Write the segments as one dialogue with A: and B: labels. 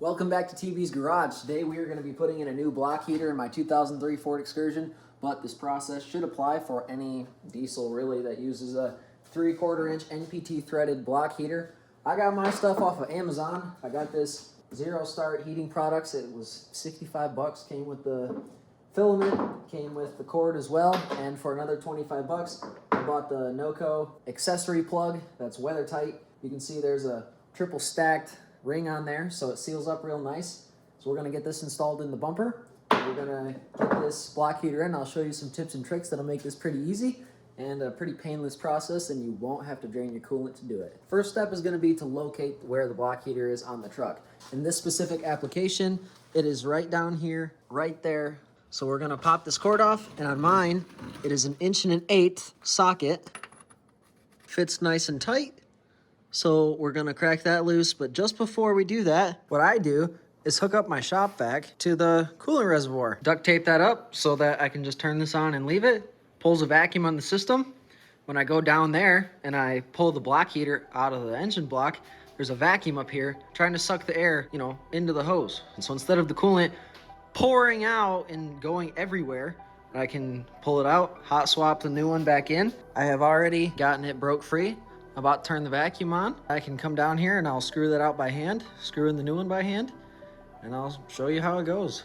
A: Welcome back to TV's Garage. Today we are going to be putting in a new block heater in my 2003 Ford Excursion, but this process should apply for any diesel really that uses a 3/4 inch NPT threaded block heater. I got my stuff off of Amazon. I got this Zero Start Heating Products. It was 65 bucks, came with the filament, came with the cord as well, and for another 25 bucks I bought the NOCO accessory plug that's weather tight. You can see there's a triple stacked ring on there so it seals up real nice. So we're going to get this installed in the bumper. We're going to get this block heater in. I'll show you some tips and tricks that'll make this pretty easy and a pretty painless process, and you won't have to drain your coolant to do it. First step is going to be to locate where the block heater is on the truck. In this specific application, it is right down here, right there. So we're going to pop this cord off, and on mine it is an 1 1/8" socket. Fits nice and tight. So we're gonna crack that loose, but just before we do that, what I do is hook up my shop vac to the coolant reservoir. Duct tape that up so that I can just turn this on and leave it. Pulls a vacuum on the system. When I go down there and I pull the block heater out of the engine block, there's a vacuum up here trying to suck the air, into the hose. And so instead of the coolant pouring out and going everywhere, I can pull it out, hot swap the new one back in. I have already gotten it broke free. About to turn the vacuum on. I can come down here and I'll screw that out by hand, screw in the new one by hand, and I'll show you how it goes.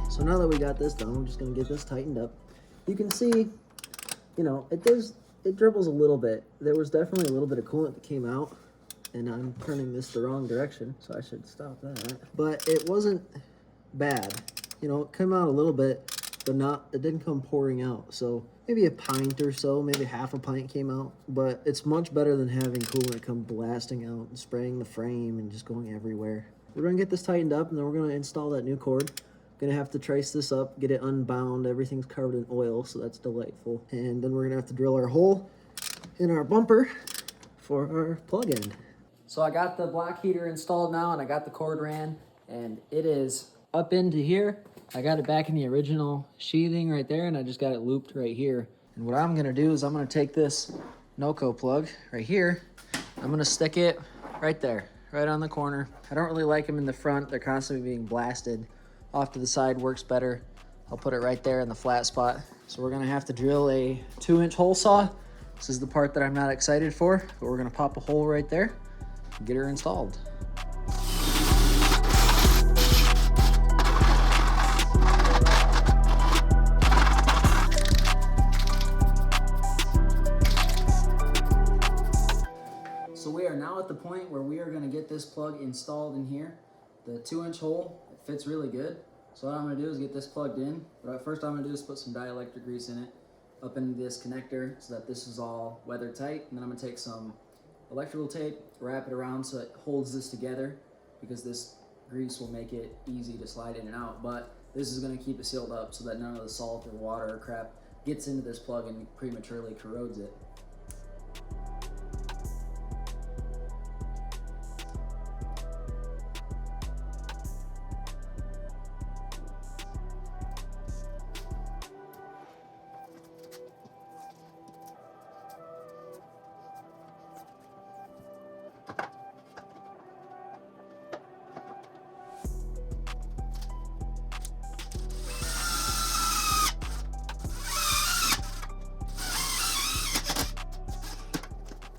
A: So now that we got this done, I'm just gonna get this tightened up. You can see, it dribbles a little bit. There was definitely a little bit of coolant that came out, and I'm turning this the wrong direction, so I should stop that. But it wasn't bad. It came out a little bit, but it didn't come pouring out. So maybe a pint or so, maybe half a pint came out. But it's much better than having coolant come blasting out and spraying the frame and just going everywhere. We're gonna get this tightened up, and then we're gonna install that new cord. Gonna have to trace this up, get it unbound. Everything's covered in oil, so that's delightful. And then we're gonna have to drill our hole in our bumper for our plug end. So I got the block heater installed now, and I got the cord ran, and it is up into here. I got it back in the original sheathing right there, and I just got it looped right here. And what I'm gonna do is I'm gonna take this NOCO plug right here. I'm gonna stick it right there, right on the corner. I don't really like them in the front. They're constantly being blasted. Off to the side works better. I'll put it right there in the flat spot. So we're gonna have to drill a 2-inch hole saw. This is the part that I'm not excited for, but we're gonna pop a hole right there. Get her installed. So we are now at the point where we are going to get this plug installed in here. The 2-inch hole, it fits really good. So what I'm going to do is get this plugged in. But first I'm going to do is put some dielectric grease in it, up into this connector so that this is all weather tight. And then I'm going to take some electrical tape, wrap it around so it holds this together, because this grease will make it easy to slide in and out. But this is going to keep it sealed up so that none of the salt or water or crap gets into this plug and prematurely corrodes it.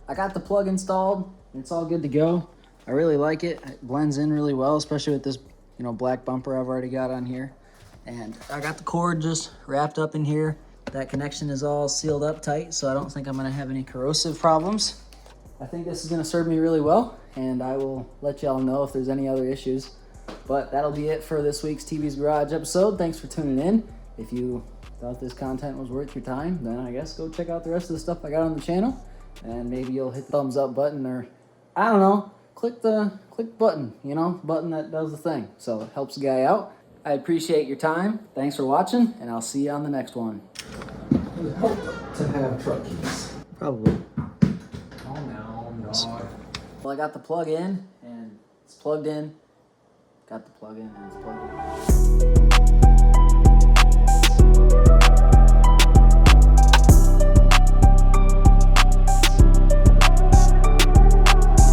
A: I got the plug installed, and it's all good to go. I really like it. It blends in really well, especially with this, black bumper I've already got on here. And I got the cord just wrapped up in here. That connection is all sealed up tight, so I don't think I'm gonna have any corrosive problems. I think this is gonna serve me really well, and I will let y'all know if there's any other issues. But that'll be it for this week's TV's Garage episode. Thanks for tuning in. If you thought this content was worth your time, then I guess go check out the rest of the stuff I got on the channel. And maybe you'll hit the thumbs up button, or I don't know, click button, button that does the thing. So it helps the guy out. I appreciate your time. Thanks for watching, and I'll see you on the next one.
B: You hope to have truck keys.
A: Probably.
B: Oh no.
A: Well, I got the plug in, and it's plugged in. Got the plug in, and it's plugged in.